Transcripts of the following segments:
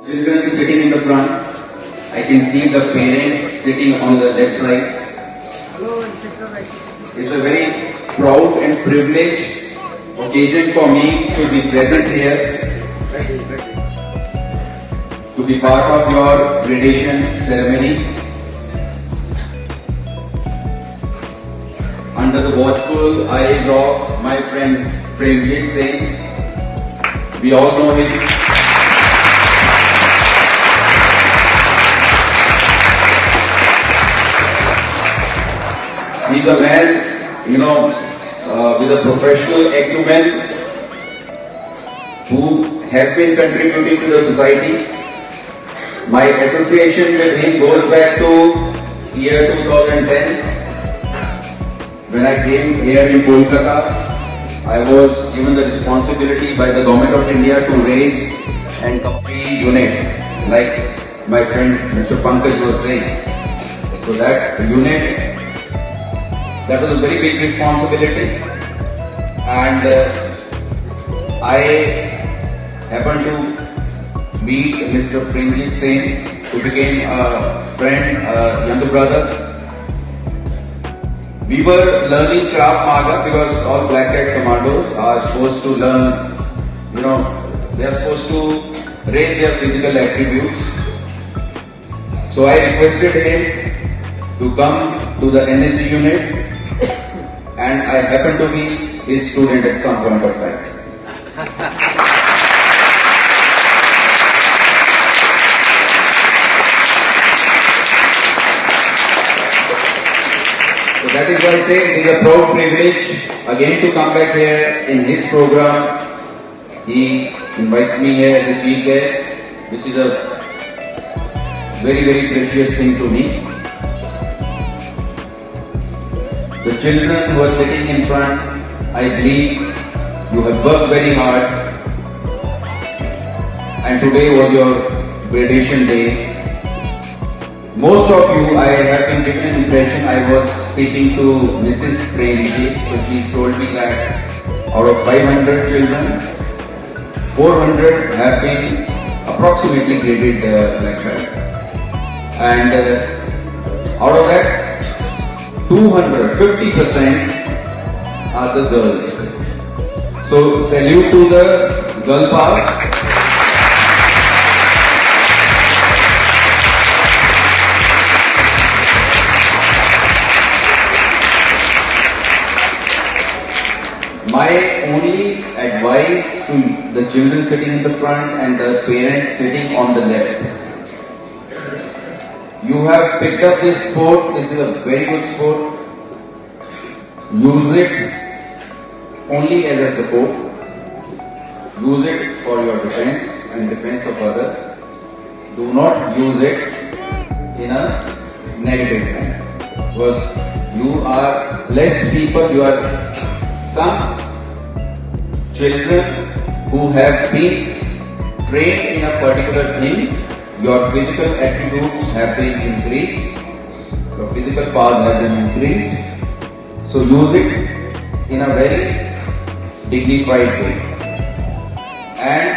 Children sitting in the front. I can see the parents sitting on the left side. It's a very proud and privileged occasion for me to be present here, to be part of your gradation ceremony. Under the watchful eyes of my friend Premjit Singh, we all know him. He's a man, with a professional acumen who has been contributing to the society. My association with him goes back to year 2010. When I came here in Kolkata, I was given the responsibility by the Government of India to raise and complete unit, like my friend Mr. Pankaj was saying. So that unit, that was a very big responsibility, and I happened to meet Mr. Premjit Singh, who became a friend, a younger brother. We were learning Krav Maga because all Black Hat commandos are supposed to learn, they are supposed to raise their physical attributes. So I requested him to come to the NSG unit, and I happened to be his student at some point of time. So that is why I say it is a proud privilege again to come back here in his program. He invites me here as a chief guest, which is a very, very precious thing to me. The children who are sitting in front, I believe you have worked very hard, and today was your gradation day. Most of you, I have been given an impression, I was speaking to Mrs. Premji, so she told me that out of 500 children, 400 have been approximately graded Black Belt. And out of that, 250% are the girls. So salute to the girl power. My only advice to the children sitting in the front and the parents sitting on the left: you have picked up this sport, this is a very good sport. Use it only as a support. Use it for your defense and defense of others. Do not use it in a negative manner. Because you are blessed people, you are some children who have been trained in a particular thing. Your physical attributes have been increased, your physical powers have been increased, so use it in a very dignified way. And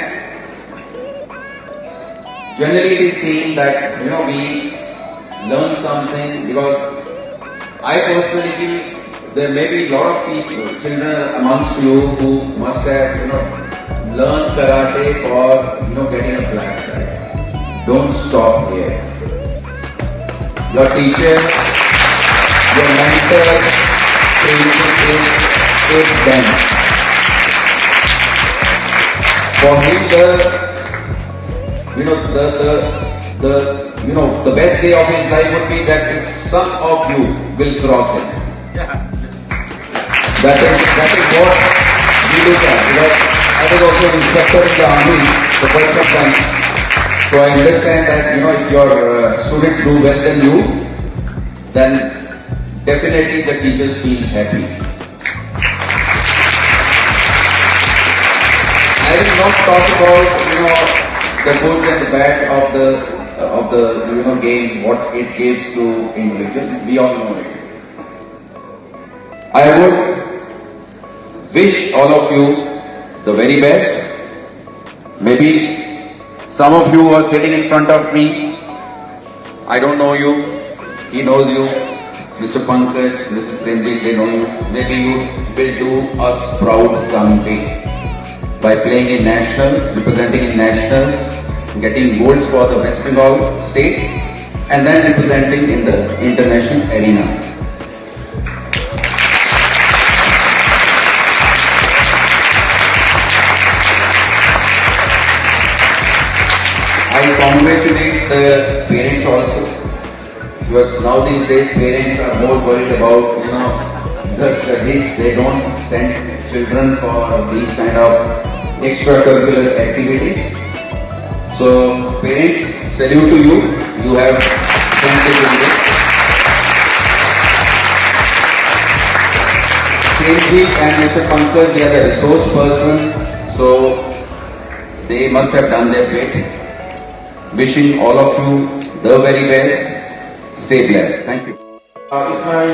generally it is seen that, we learn something, because I personally feel there may be a lot of people, children amongst you who must have, learned karate for, getting a black belt. Don't stop here. Your teacher, your mentor, is them. For him, the best day of his life would be that if some of you will cross him. Yeah. That is what we look at. Because I was also an instructor in the army for quite some time. So I understand that, if your students do well than you, then definitely the teachers feel happy. I will not talk about, the good and the bad of the games, what it gives to individuals. We all know it. I would wish all of you the very best. Maybe Some of you are sitting in front of me. I don't know you. He knows you. Mr. Pankaj, Mr. Premji, they know you. Maybe you will do us proud someday by playing in nationals, representing in nationals, getting golds for the West Bengal state, and then representing in the international arena. I congratulate the parents also, because now these days parents are more worried about the studies. They don't send children for these kind of extracurricular activities. So parents, salute to you. You have sent the children. Premji and Mr. Pankaj, they are the resource person, so they must have done their bit. Wishing all of you the very best. Stay blessed. Thank you. It's my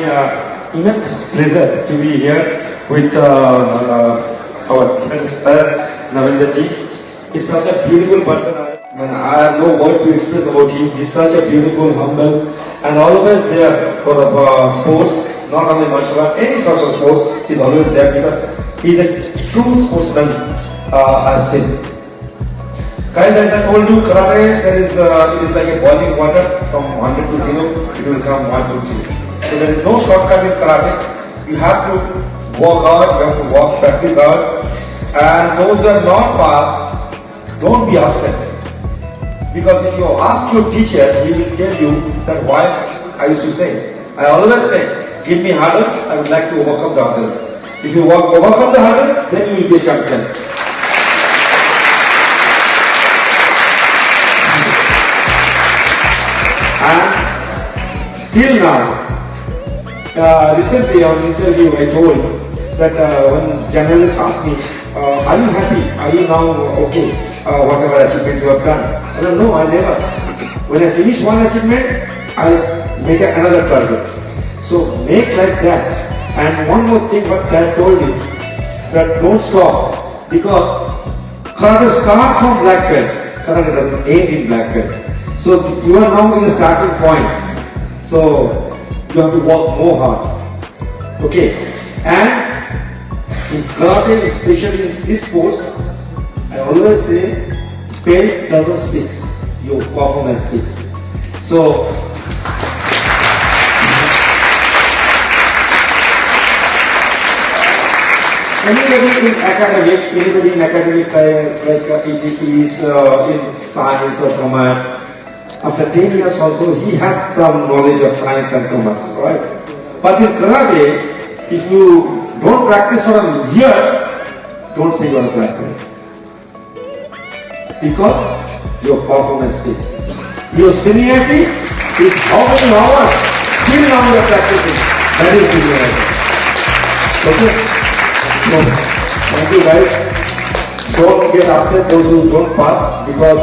immense pleasure to be here with our friend Sir Navinder Ji. He's such a beautiful person. I have no word to express about him. He's such a beautiful, humble, and always there for the sports, not only martial art, any sort of sports. He's always there because he's a true sportsman. I've seen. Guys, as I told you, karate, it is like a boiling water from 100 to 0, it will come 1 to 0. So there is no shortcut in karate. You have to work hard, you have to practice hard. And those who are not passed, don't be upset. Because if you ask your teacher, he will tell you that why I used to say. I always say, give me hurdles, I would like to overcome the hurdles. If you overcome the hurdles, then you will be a champion. And still now, recently on interview I told that when journalists asked me, are you happy? Are you now okay? Whatever achievement you have done. I don't know, I never. When I finish one achievement, I make another target. So make like that. And one more thing what Sir told you, that don't stop. Because karate starts from black belt. Karate doesn't end in black belt. So you are now in the starting point. So you have to work more hard. Okay. And in karate, especially in this sports, I always say, belt doesn't speak, your performance speaks. So anybody in academics, like if he is in science or commerce, after 10 years also, he had some knowledge of science and commerce, right? But in karate, if you don't practice for a year, don't say you are a black belt. Because your performance speaks. Your seniority is how many hours till now you are practicing. That is seniority. Okay? So, thank you guys. Don't get upset those who don't pass, because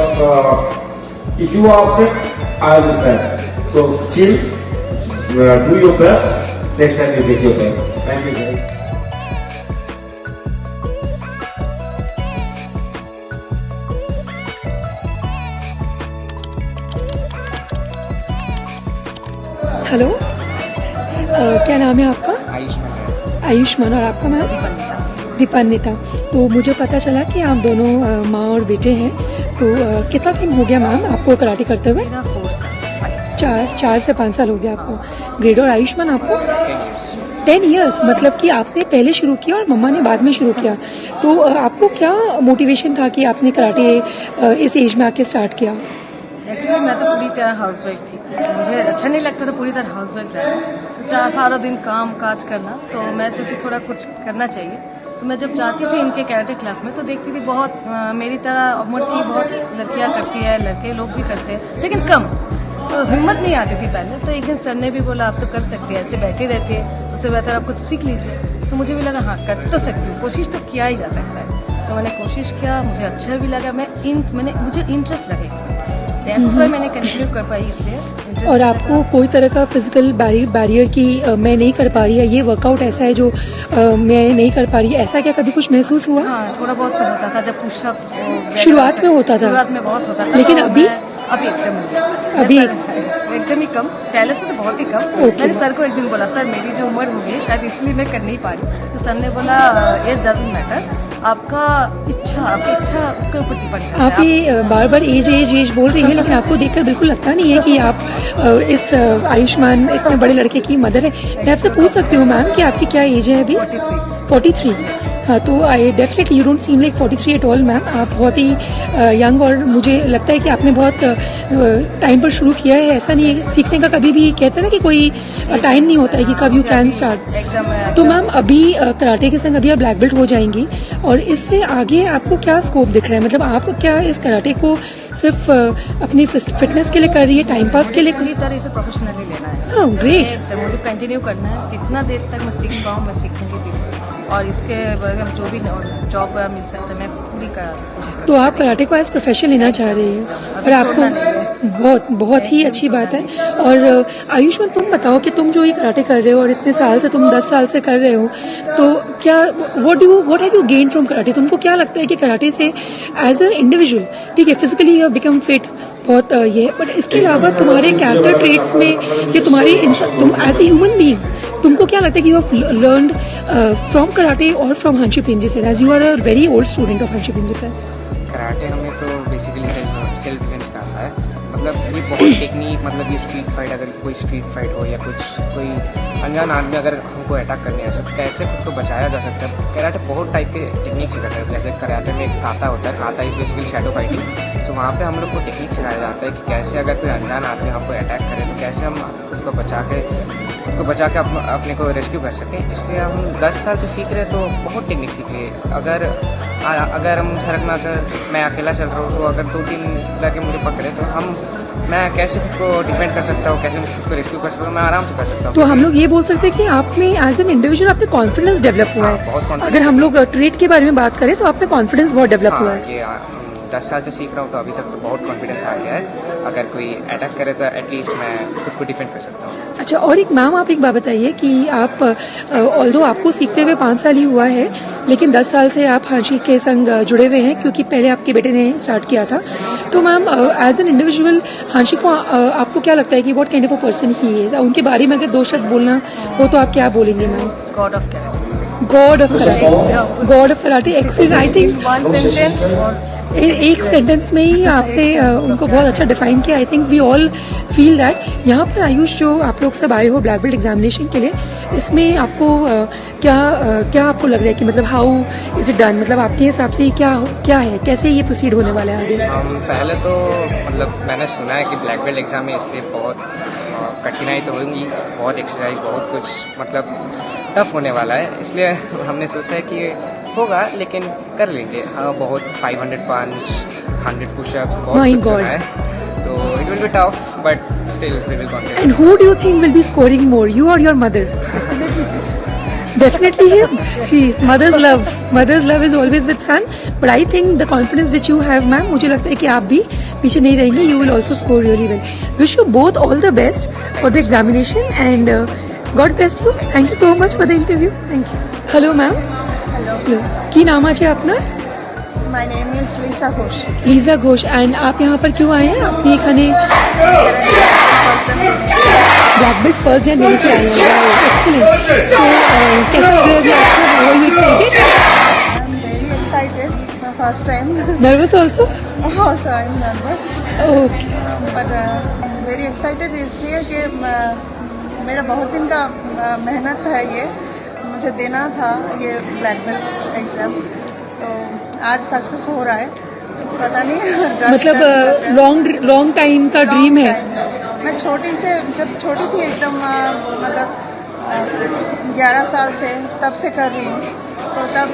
if you are upset, I will be sad. So chill, do your best, next time you take your time. Thank you guys. Hello, क्या नाम है आपका? आयुष्मान। और आपका नाम? दीपान्विता। तो मुझे पता चला कि आप दोनों माँ और बेटे हैं। तो कितना टाइम हो गया मैम आपको कराटे करते हुए? 4 से 5 साल हो गया आपको। ग्रेड। और आयुष्मान आपको? 10 years। मतलब कि आपने पहले शुरू किया और मम्मा ने बाद में शुरू किया। तो आपको क्या मोटिवेशन था कि आपने कराटे इस एज में आके स्टार्ट किया? एक्चुअली मैं तो पूरी तरह हाउसवाइफ थी। मुझे अच्छा नहीं लगता था पूरी तरह हाउसवाइफ रहना, सारा दिन काम काज करना। तो मैं सोची थोड़ा कुछ करना चाहिए। तो मैं जब जाती थी इनके कैरेटे क्लास में तो देखती थी बहुत मेरी तरह उम्र की बहुत लड़कियां करती है, लड़के लोग भी करते हैं, लेकिन कम। तो हिम्मत नहीं आती थी पहले। तो एक दिन सर ने भी बोला आप तो कर सकती है, ऐसे बैठी रहती है, उससे बेहतर आप कुछ सीख लीजिए। तो मुझे भी लगा हाँ कर तो सकती हूँ, कोशिश तो किया ही जा सकता है। तो मैंने कोशिश किया, मुझे अच्छा भी लगा, मुझे इंटरेस्ट लगा इसमें। दैट्स व्हाई मैंने कंटिन्यू कर पाई इसलिए इंटरेस्ट। और आपको कोई तरह का फिजिकल बैरियर की मैं नहीं कर पा रही है, ये वर्कआउट ऐसा है जो मैं नहीं कर पा रही, ऐसा क्या कभी कुछ महसूस हुआ? हाँ, थोड़ा बहुत तो होता था जब पुशअप्स शुरुआत में होता था? शुरुआत में बहुत होता था। लेकिन तो अभी? अभी एकदम अभी? एकदम ही कम, पहले से तो बहुत ही कम। Okay. मैंने सर को एक दिन बोला, सर मेरी जो उम्र हो गई शायद इसलिए मैं कर नहीं पा रही, तो सर ने बोला एज डजंट मैटर, आपकी इच्छा के ऊपर डिपेंड करता है। आप ये बार बार एज बोल रही हैं, लेकिन आपको देखकर बिल्कुल लगता नहीं है कि आप इस आयुष्मान इतने बड़े लड़के की मदर है। मैं आपसे पूछ सकती हूँ मैम कि आपकी क्या एज है अभी? 43। हाँ, तो I definitely you don't seem like 43 at all ma'am. आप बहुत ही यंग, और मुझे लगता है कि आपने बहुत टाइम पर शुरू किया है। ऐसा नहीं है, सीखने का कभी भी कहते हैं ना कि कोई टाइम नहीं होता है कि कब यू कैन स्टार्ट। एकदम। तो मैम अभी कराटे के संग अभी आप ब्लैक बेल्ट हो जाएंगी, और इससे आगे आपको क्या स्कोप दिख रहा है? मतलब आप क्या इस कराटे को सिर्फ अपनी फिटनेस के लिए कर रही है, टाइम पास के लिए? पूरी तरह से प्रोफेशनली लेना है। हाँ, ग्रेट। एकदम मुझे कंटिन्यू करना है, जितना देर तक मैं सीख पाऊँ मैं सीखूंगी भी, और इसके बगैर जो भी जॉब मिल सकता है मैं पूरी कोशिश तो आप कराटे को एज प्रोफेशन लेना चाह रही हैं, और आपको बहुत ही अच्छी बात है। और आयुष्मान, तुम बताओ कि तुम जो ये कराटे कर रहे हो और इतने साल से, तुम 10 साल से कर रहे हो, तो क्या what have you gain from karate? तुमको क्या लगता है कि कराटे से एज अ इंडिविजुअल, ठीक है, physically you have become fit, बहुत ये, बट इसके अलावा तुम्हारे कैरेक्टर ट्रेट्स में या तुम एज ए ह्यूमन बीइंग, तुमको क्या लगता है कि you have learned from karate और from Hanshi Pinji sir, as you are a very old student of Hanshi Pinji sir? Karate हमें तो बेसिकली सेल्फ डिफेंस का आता है। मतलब ये बहुत टेक्निक, मतलब ये स्ट्रीट फाइट, अगर कोई स्ट्रीट फाइट हो या कोई अनजान आदमी अगर हमको अटैक करने आ सकता है, कैसे खुद को बचाया जा सकता है। कराटे बहुत टाइप के टेक्निक सिखाता है। जैसे कराटे में एक काता होता है, काता इज बेसिकली शैडो फाइटिंग। तो वहाँ पे हम लोग को टेक्निक सिखाया जाता है कि कैसे अगर कोई अनजान आदमी हमको अटैक करे तो कैसे हम खुद को बचा के अपने को रेस्क्यू कर सकें। इसलिए हम 10 साल से सीख रहे हैं, तो बहुत टेक्निक सीख लिए। अगर हम सड़क में अगर मैं अकेला चल रहा हूँ, तो अगर 2-3 लड़के मुझे पकड़े तो मैं कैसे खुद को डिफेंड कर सकता हूँ, कैसे मैं खुद को रेस्क्यू कर सकता हूँ, मैं आराम से कर सकता हूँ। तो हम लोग ये बोल सकते हैं कि आप में एज एन इंडिविजुअल आप में कॉन्फिडेंस डेवलप हुआ है। बहुत confidence। अगर हम लोग ट्रेट के बारे में बात करें तो आप में कॉन्फिडेंस बहुत डेवलप हुआ है। ये 10 साल से सीख रहा हूँ, तो अभी तक तो बहुत कॉन्फिडेंस आ गया है। अगर कोई अटैक करे तो एटलीस्ट मैं खुद को डिफेंड कर सकता हूँ। अच्छा, और एक मैम, आप एक बात बताइए कि आप ऑल्दो आपको सीखते हुए 5 साल ही हुआ है, लेकिन 10 साल से आप हांशी के संग जुड़े हुए हैं, क्योंकि पहले आपके बेटे ने स्टार्ट किया था। तो मैम एज एन इंडिविजुअल हांशी को आपको क्या लगता है कि what kind of a person he is? उनके बारे में अगर 2 शब्द बोलना हो तो आप क्या बोलेंगे ma'am? God of karate. God of karate, excellent. I think one sentence एक सेंटेंस में ही आपने उनको बहुत अच्छा डिफाइन किया। I think we all feel that. यहाँ पर आयुष, जो आप लोग सब आए हो ब्लैक बेल्ट एग्जामिनेशन के लिए, इसमें आपको क्या आपको लग रहा है कि मतलब हाउ इज इट डन? मतलब आपके हिसाब से क्या है, कैसे ये प्रोसीड होने वाला है आगे? पहले तो मतलब मैंने सुना है कि ब्लैक बेल्ट एग्जाम में इसलिए बहुत कठिनाई तो होगी, बहुत एक्सरसाइज, बहुत कुछ मतलब टफ होने वाला है। इसलिए हमने सोचा है कि होगा, लेकिन कर लेंगे। हाँ, बहुत 500 पंच, 100 पुशअप्स, बहुत कुछ है, तो it will be tough, but still we will confident. And who do you think will be scoring more, you or your mother? Definitely him. See, mother's love is always with son, but I think the confidence that you have, ma'am, मुझे लगता है कि आप भी पीछे नहीं रहेंगे. You will also score really well. Wish you both all the best for the examination, and God bless you. Thank you so much for the interview. Thank you. Hello, ma'am. Hello. কি নাম আছে আপনার? My name is Lisa Ghosh. Lisa Ghosh. And आप यहाँ पर क्यों आए हैं? आपने एखाने ब्लैक बेल्ट फर्स्ट डे देने के आए हैं। एक्सीलेंट। सो कैसा लग रहा है अभी आपको? How are you excited? I'm very excited. My first time. Nervous also? Also, I'm nervous. Okay. But very excited इसलिए कि मेरा बहुत दिन का मेहनत है ये, मुझे देना था ये ब्लैक बेल्ट एग्जाम, तो आज सक्सेस हो रहा है। पता नहीं मतलब लॉन्ग टाइम का ड्रीम है। मैं जब छोटी थी एकदम, मतलब 11 साल से तब से कर रही हूँ। तो तब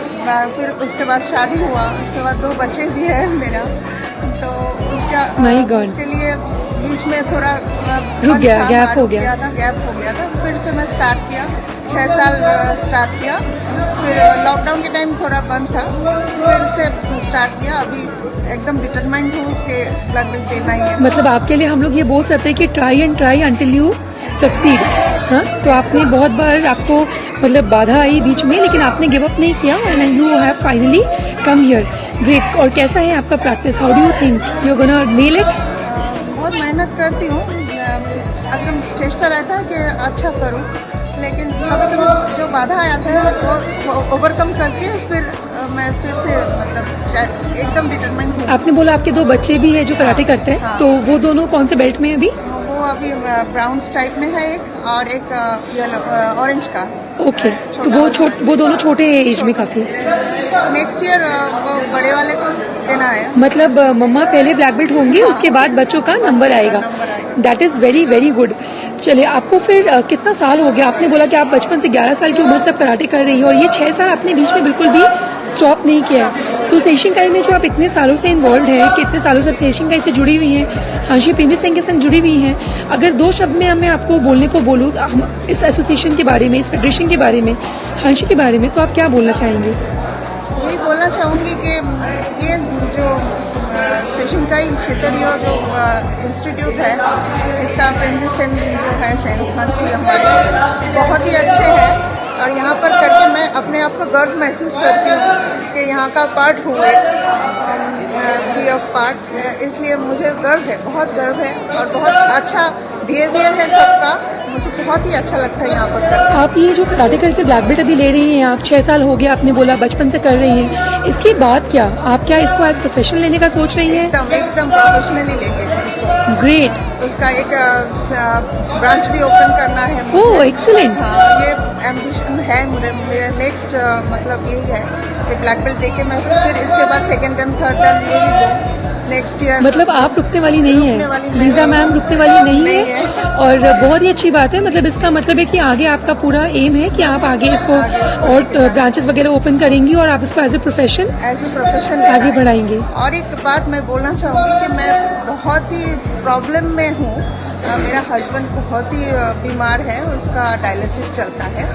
फिर उसके बाद शादी हुआ, उसके बाद 2 बच्चे भी हैं मेरा, तो उसके लिए बीच में थोड़ा रुक गया, गैप हो गया था। फिर से मैं स्टार्ट किया, 6 साल स्टार्ट किया, फिर लॉकडाउन के टाइम थोड़ा बंद था, फिर से स्टार्ट किया। अभी एकदम डिटरमाइंड हूँ कि ब्लैक बेल्ट देना ही है। मतलब आपके लिए हम लोग ये बोल सकते हैं कि try and try until you succeed. हाँ, तो आपने बहुत बार आपको मतलब बाधा आई बीच में, लेकिन आपने गिव अप नहीं किया and you have finally come here. Great. और कैसा है आपका practice? How do you think you are gonna nail it? बहुत मेहनत करती हूँ, एकदम चेष्टा रहता है कि अच्छा करूँ, लेकिन कभी कभी जो बाधा आता है वो ओवरकम करके फिर मैं फिर से मतलब एकदम डिटरमाइंड हूँ। आपने बोला आपके 2 बच्चे भी हैं जो कराटे करते हैं, हाँ। तो वो दोनों कौन से बेल्ट में हैं अभी? वो अभी ब्राउन्स टाइप में है एक, और एक येलो ऑरेंज का। ओके, तो वो दोनों छोटे हैं एज में काफी। नेक्स्ट ईयर वो बड़े वाले को देना है। मतलब मम्मा पहले ब्लैक बेल्ट होंगी, उसके बाद बच्चों का नंबर आएगा। That is very very good. चलिए, आपको फिर कितना साल हो गया? आपने बोला कि आप बचपन से 11 साल की उम्र से आप कराटे कर रही हैं, और ये 6 साल आपने बीच में बिल्कुल भी स्टॉप नहीं किया है। तो सेशिंकाई में जो आप इतने सालों से इन्वॉल्व हैं, कितने सालों से सेशिंकाई से जुड़ी हुई हैं, हांशी प्रेमी सिंह के संग जुड़ी हुई हैं, अगर 2 शब्द में मैं आपको बोलने को बोलूँ इस एसोसिएशन के बारे में, इस फेडरेशन के बारे में, हांशी के बारे में, तो आप क्या बोलना चाहेंगे? यही बोलना चाहूँगी कि ये जो सेशिंकाई क्षेत्रीय जो इंस्टीट्यूट है, इसका अप्रेंटिस जो है हांसी हमारे बहुत ही अच्छे हैं, और यहाँ पर करके मैं अपने आप को गर्व महसूस करती हूँ कि यहाँ का पार्ट हुए, बी ऑफ पार्ट। इसलिए मुझे गर्व है, बहुत गर्व है, और बहुत अच्छा बिहेवियर है सबका, मुझे बहुत ही अच्छा लगता है यहाँ पर करके। आप ये जो कराटे करके ब्लैक बेल्ट अभी ले रही हैं, आप 6 साल हो गया, आपने बोला बचपन से कर रही हैं, इसके बाद क्या आप क्या इसको एज प्रोफेशन लेने का सोच रही हैं? एकदम प्रोफेशनली लेंगे इसको। ग्रेट। उसका एक ब्रांच भी ओपन करना है मुझे। ओह, एक्सीलेंट। हाँ, ये एम्बिशन है मेरा नेक्स्ट, मतलब यही है कि ब्लैक बेल्ट देके मैं फिर इसके बाद 2nd टर्म 3rd टर्म ये भी दूँ नेक्स्ट ईयर। मतलब आप रुकने वाली नहीं रुकने वाली है, नहीं लीजा है। मैम रुकने वाली नहीं नहीं है, है। और बहुत ही अच्छी बात है। मतलब इसका मतलब है कि आगे आपका पूरा एम है कि आप आगे इसको और ब्रांचेस वगैरह ओपन करेंगी और आप इसको एज ए प्रोफेशन आगे बढ़ाएंगे। और एक बात मैं बोलना चाहूँगी कि मैं बहुत ही प्रॉब्लम में हूँ। मेरा हस्बैंड बहुत ही बीमार है, उसका डायलिसिस चलता है,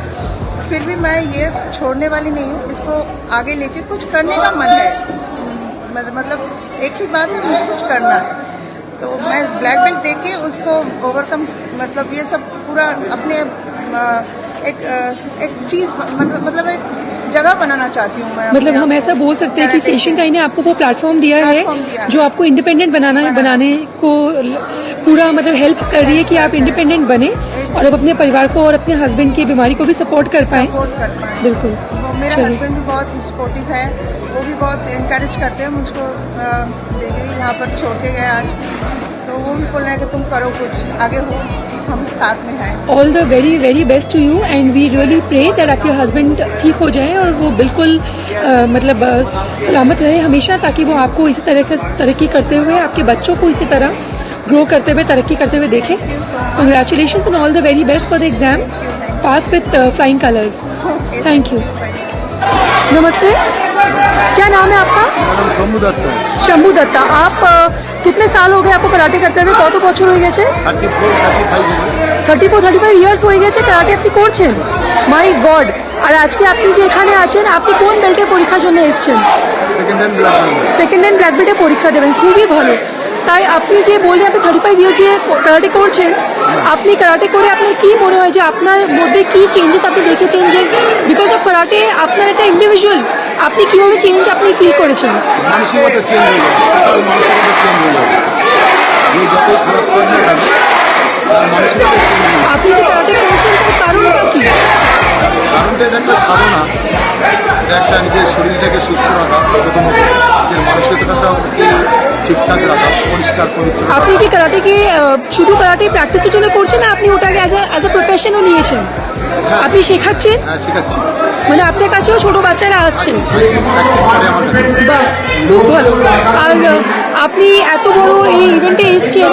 फिर भी मैं ये छोड़ने वाली नहीं हूँ। इसको आगे लेके कुछ करने का मन है, मतलब एक ही बात है, मुझे कुछ करना है। तो मैं ब्लैक बेल्ट देके उसको ओवरकम, मतलब ये सब पूरा अपने एक चीज़, मतलब एक जगह बनाना चाहती हूँ मैं। मतलब हम ऐसा बोल सकते हैं कि सेशिंकाई ने आपको वो प्लेटफॉर्म दिया है जो आपको इंडिपेंडेंट बनाने को पूरा मतलब हेल्प कर रही है कि आप इंडिपेंडेंट बने और अब अपने परिवार को और अपने हस्बैंड की बीमारी को भी सपोर्ट कर पाएं। बिल्कुल। मेरा हस्बैंड भी बहुत सपोर्टिव है, वो भी बहुत इनकरेज करते हैं मुझको। देखिए यहाँ पर छोड़ के गए आज, तो वो भी बोल रहे हैं कि तुम करो कुछ, आगे हो, हम साथ में हैं। All the very very best to you and we really pray that आपके हस्बैंड ठीक हो जाए और वो बिल्कुल मतलब सलामत रहे हमेशा, ताकि वो आपको इसी तरह से तरक्की करते हुए, आपके बच्चों को इसी तरह ग्रो करते हुए, तरक्की करते हुए देखें। Congratulations and all the very best for the exam. Pass with flying colours. Thank you. नमस्ते, क्या नाम है आपका? नाम शंभू दत्त है। शंभू दत्ता। आप कितने साल हो गए आपको कराटे करते हुए? কত বছর হয়ে গেছে? 34-35 ইয়ার্স হয়ে গেছে কারাটে আপনি করছেন। মাই গড। আর আজকে আপনি যে এখানে আছেন, আপনি কোন বেল্টের পরীক্ষার জন্য এসেছেন? সেকেন্ড হ্যান্ড ব্ল্যাক বেল্টের পরীক্ষা দেবেন, খুবই ভালো। তাই আপনি যে বললেন আপনি 35 ইয়ার্স দিয়ে কারাটে করছেন, আপনি কারাটে করে আপনার কি মনে হয় যে আপনার মধ্যে কি চেঞ্জেস আপনি দেখেছেন, যে বিকজ অফ কারাটে আপনার একটা ইন্ডিভিজুয়াল, আপনি কিভাবে চেঞ্জ আপনি ফিল করেছেন? মানসিকতা চেঞ্জ হয়ে যাবে, টোটাল মানসিকতা চেঞ্জ হয়ে যাবে। যে যতই খারাপ করে না কেন, মানসিকতা চেঞ্জ হয়ে যাবে। আপনি যে কারাটে করছেন তার কারণটা কি? কারণটা এটা একটা সাধনা, এটা একটা নিজের শরীরটাকে সুস্থ রাখা, প্রথমত নিজের মানসিকতাটাকে ঠিকঠাক রাখা, পরিষ্কার পরিচ্ছন্ন। আপনি কি কারাটেকে শুধু কারাটে প্র্যাকটিসের জন্য করছেন, না আপনি ওটাকে অ্যাজ এ প্রফেশনও নিয়েছেন? আপনি শেখাচ্ছেন? হ্যাঁ, শেখাচ্ছি। মানে আপনার কাছেও ছোট বাচ্চারা আসছেন? প্র্যাকটিস করে আমার কাছে। বাহ, খুব ভালো। আর আপনি এত বড় এই ইভেন্টে এসেছেন,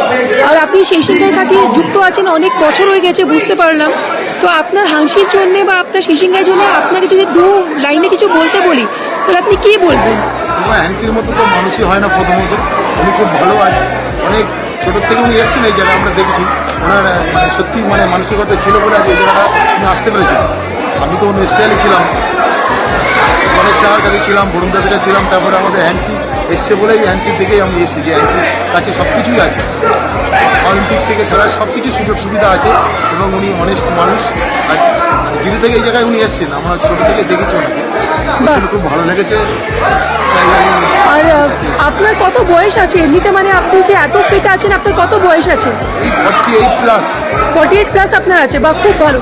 আর আপনি সেশিংকাই সাথে যুক্ত আছেন, অনেক বছর হয়ে গেছে বুঝতে পারলাম। তো আপনার হাংশির জন্য বা আপনার সেশিংকাইয়ের জন্য আপনাকে যদি 2 লাইনে কিছু বলতে বলি, তাহলে আপনি কি বলবেন? হ্যান্সির মতো তো মানুষই হয় না। প্রথমত উনি খুব ভালো আছে, অনেক ছোটোর থেকে উনি এসেছেন এই জায়গায়, আমরা দেখেছি ওনার মানে সত্যি মানে মানসিকতা ছিল বলে আজ এই জায়গাটা উনি আসতে পেরেছেন। আমি তো অন্য স্টাইলে ছিলাম, গণেশ সাহার কাছে ছিলাম, বরুণ দাসের কাছে ছিলাম, তারপরে আমাদের হ্যান্সি এসছে বলেই হ্যান্সির থেকেই আমি এসেছি, যে হ্যান্সির কাছে সব কিছুই আছে, অলিম্পিক থেকে খেলার সব কিছু সুযোগ সুবিধা আছে এবং উনি অনেস্ট মানুষ। আর জিরো থেকে এই জায়গায় উনি এসছেন, আমরা ছোটো থেকে দেখেছি ওনাকে, খুব ভালো লেগেছে। তাই আমি আর আপনার কত বয়স আছে এমনিতে, মানে আপনি যে এত ফিট আছেন, আপনার কত বয়স আছে? এই 48+। 48 প্লাস আপনার আছে, বা খুব ভালো।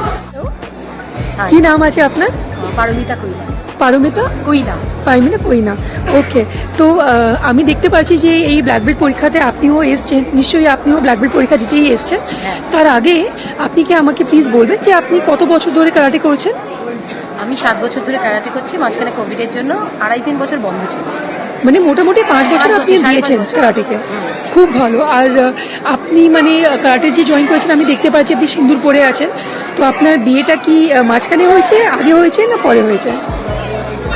কি নাম আছে আপনার? পারমিতা কইলা। পারমিতা কইলা। পারমিতা কইনা, ওকে। তো আমি দেখতে পাচ্ছি যে এই ব্ল্যাক বেল্ট পরীক্ষাতে আপনিও এসছেন, নিশ্চয়ই আপনিও ব্ল্যাক বেল্ট পরীক্ষা দিতেই এসছেন। তার আগে আপনি কি আমাকে প্লিজ বলবেন যে আপনি কত বছর ধরে কারাটে করছেন? আমি 7 বছর ধরে ক্যারাটে করছি, মাঝখানে কোভিডের জন্য 2.5-3 বছর বন্ধ ছিল। মানে মোটামুটি 5 বছর আপনি দিয়েছেন কারাটেকে, খুব ভালো। আর আপনি মানে কারাটে যে জয়েন করেছেন, আমি দেখতে পাচ্ছি আপনি সিঁদুর পরে আছেন। তো আপনার বিয়েটা কি মাঝখানে হয়েছে, আগে হয়েছে না পরে হয়েছে?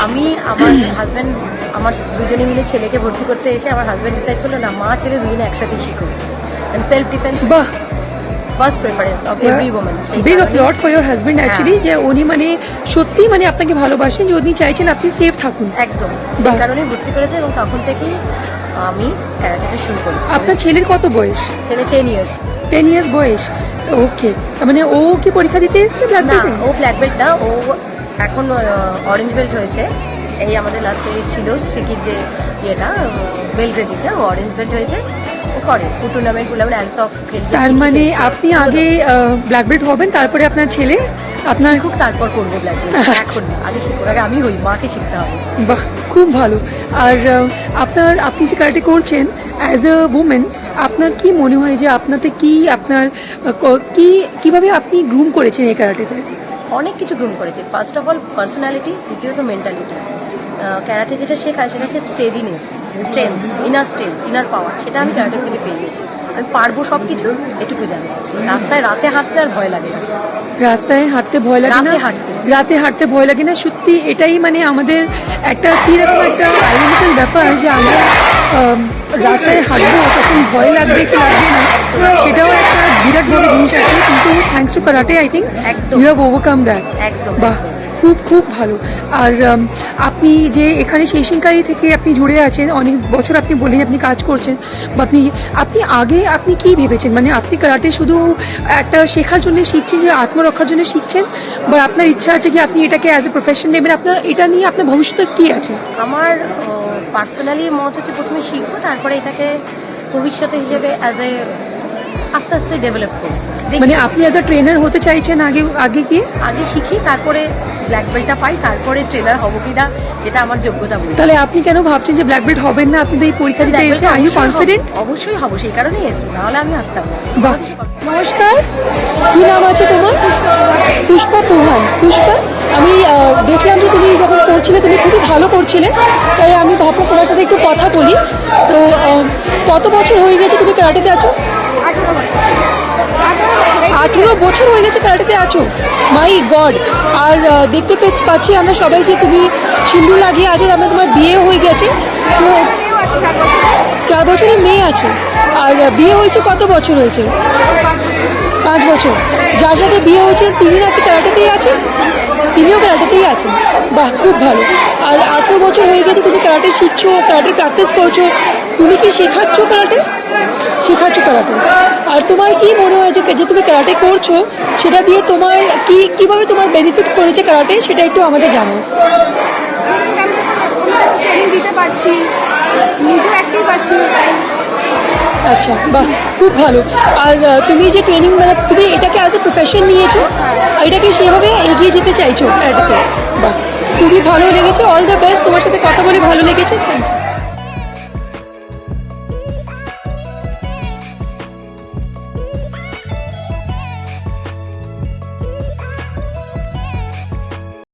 আমি আমার হাজব্যান্ড, আমার দুজনে মিলে ছেলেকে ভর্তি করতে এসে আমার হাজব্যান্ড ডিসাইড করলো না, মা ছেলে দুজনে একসাথেই শিখো, অ্যান্ড সেলফ ডিফেন্স বাহ, first preference of every woman. Big applaud for your husband actually, যে উনি মানে সত্যি মানে আপনাকে ভালোবাসেন, যে উনি চাইছেন আপনি সেফ থাকুন। একদম বাহ। সেই কারণেই ভর্তি করেছে এবং তখন থেকেই আমি ক্যারাটেটা শুরু করি। আপনার ছেলের কত বয়স? ছেলে 10 ইয়ার্স। 10 ইয়ার্স বয়স, ওকে। মানে ও কি পরীক্ষা দিতে এসেছে ব্ল্যাক না, বেল্টে? ও ব্ল্যাক বেল্ট না, ও এখন অরেঞ্জ বেল্ট হয়েছে। এই আমাদের লাস্ট ইয়ার ছিল সিকির যে ইয়েটা বেলগ্রেডিটা, ও অরেঞ্জ বেল্ট হয়েছে। ও করে টুর্নামেন্ট অ্যালস অফ খেলছে। তার মানে আপনি আগে ব্ল্যাক বেল্ট হবেন, তারপরে আপনার ছেলে আপনার শিখুক, তারপর করবো ব্ল্যাক বেল্ট। এখন না, আগে শিখুক, আগে আমি হই, মাকে শিখতে হবে। বাহ, খুব ভালো। আর আপনি যে কারাটে করছেন অ্যাজ এ উমেন, আপনার কি মনে হয় যে আপনাতে কি আপনার কিভাবে আপনি গ্রুম করেছেন এই কারাটেতে? অনেক কিছু গ্রুম করেছে। ফার্স্ট অফ অল পার্সোনালিটি, দ্বিতীয়ত মেন্টালিটি। ক্যারাটে যেটা শেখায় সেটা হচ্ছে স্টেডিনেস, স্ট্রেংথ, ইনার পাওয়ার, সেটা আমি ক্যারাটে থেকে পেয়ে গেছি। আমি পারবো সব কিছু, এটুকু জানি। রাস্তায় রাতে হাঁটতে আর ভয় লাগে না। রাস্তায় হাঁটতে ভয় লাগে না? রাতে হাঁটতে ভয় লাগে না, সত্যি এটাই মানে আমাদের একটা কিরকম একটা আইডেন্টিক্যাল ব্যাপার, যে আমরা রাস্তায় হাঁটবো তখন ভয় লাগবে কি লাগবে না, সেটাও একটা বিরাট বড় জিনিস আছে। কিন্তু thanks to karate I think you have overcome that. একদম। বাহ, খুব খুব ভালো। আর আপনি যে এখানে শেষিংকারি থেকে আপনি জুড়ে আছেন, অনেক বছর আপনি বললেন আপনি কাজ করছেন, বা আপনি আগে আপনি কি ভেবেছেন, মানে আপনি কারাটে শুধু একটা শেখার জন্য শিখছেন, যে আত্মরক্ষার জন্য শিখছেন, বা আপনার ইচ্ছা আছে কি আপনি এটাকে অ্যাজ এ প্রফেশন নেবেন? আপনার এটা নিয়ে আপনার ভবিষ্যতে কি আছে? আমার পার্সোনালি মত হচ্ছে প্রথমে শিখবো, তারপরে এটাকে ভবিষ্যতে হিসেবে আস্তে আস্তে ডেভেলপ করবো। মানে আপনি অ্যাজ এ ট্রেনার হতে চাইছেন আগে গিয়ে? আগে শিখি, তারপরে ব্ল্যাক বেল্টটা পাই, তারপরে ট্রেনার হবো কিনা সেটা আমার যোগ্যতা বলি। তাহলে আপনি কেন ভাবছেন যে ব্ল্যাক বেল্ট হবেন না? আপনি এই পরীক্ষা দিতে এসে আর ইউ কনফিডেন্ট? অবশ্যই হবো, সেই কারণেই এসেছি, নাহলে আমি আসতাম না। বাহ, নমস্কার, কি নাম আছে তোমার? পুষ্পা পোহান। পুষ্পা, আমি দেখলাম যে তুমি যখন করছিলে তুমি খুবই ভালো করছিলে, তাই আমি ভাবলাম তোমার সাথে একটু কথা বলি। তো কত বছর হয়ে গেছে তুমি কারাটেতে আছো? 18 বছর হয়ে গেছে কারাটেতে আছো, মাই গড। আর দেখতে পাচ্ছি আমরা সবাই যে তুমি সিঁদুর লাগিয়ে আছো, আমরা তোমার বিয়ে হয়ে গেছে, তো 4 বছরের মেয়ে আছে। আর বিয়ে হয়েছে কত বছর হয়েছে? 5 বছর। যার সাথে বিয়ে হয়েছে তিনি নাকি কারাটেতেই আছেন? তিনিও কারাটেতেই আছেন, বাহ, খুব ভালো। আর 18 বছর হয়ে গেছে তুমি কারাটে শিখছো, কারাটে প্র্যাকটিস করছো, তুমি কি শেখাচ্ছ কারাটে? কারাটে। আর তোমার কি মনে হয় যে তুমি কারাটে করছো, সেটা দিয়ে তোমার কিভাবে তোমার বেনিফিট করেছে কারাটে, সেটা একটু আমাদের জানো। ট্রেনিং দিতে পারছি, নিজেও অ্যাক্টিভ আছি। আচ্ছা, বাহ, খুব ভালো। আর তুমি যে ট্রেনিং, মানে তুমি এটাকে অ্যাজ এ প্রফেশন নিয়েছো, আর এটাকে সেভাবে এগিয়ে যেতে চাইছো কারাটেতে, বাহ, খুবই ভালো লেগেছে। অল দ্য বেস্ট, তোমার সাথে কথা বলে ভালো লেগেছে। Thank you.